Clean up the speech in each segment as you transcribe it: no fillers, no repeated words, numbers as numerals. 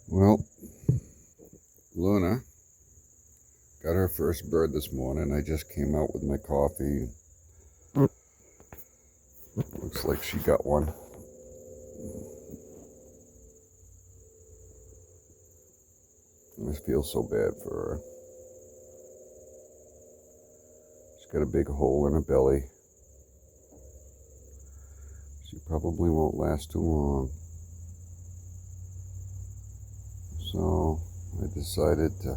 Well, Luna got her first bird this morning. I just came out with my coffee. Looks like she got one. I feel so bad for her. She's got a big hole in her belly. She probably won't last too long. So I decided to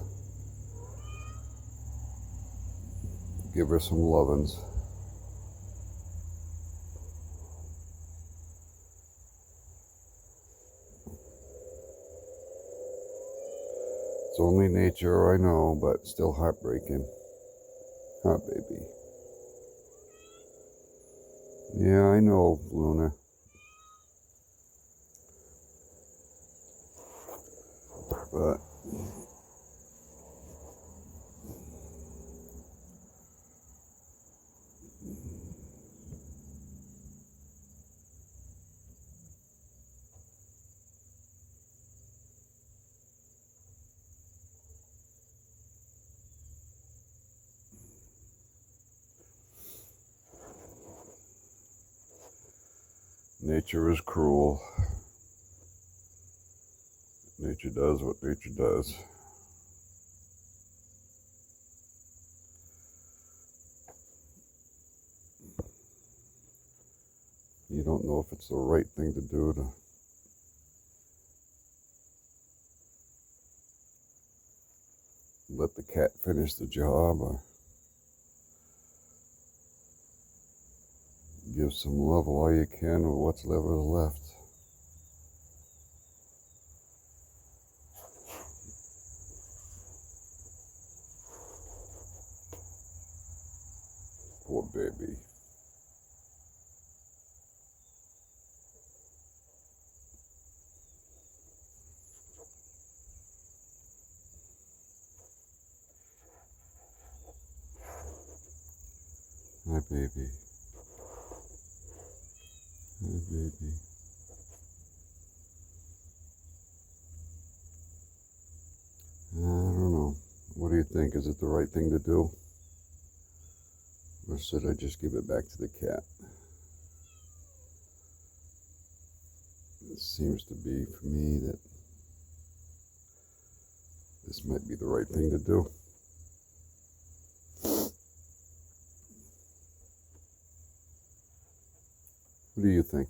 give her some lovin's. It's only nature, I know, but still heartbreaking. Huh, baby? Yeah, I know, Luna. But nature is cruel. Nature does what nature does. You don't know if it's the right thing to do to let the cat finish the job or give some love while you can with what's left. Poor baby. Hi, baby. Hi, baby. I don't know. What do you think? Is it the right thing to do? Or should I just give it back to the cat? It seems to be, for me, that this might be the right thing to do. What do you think?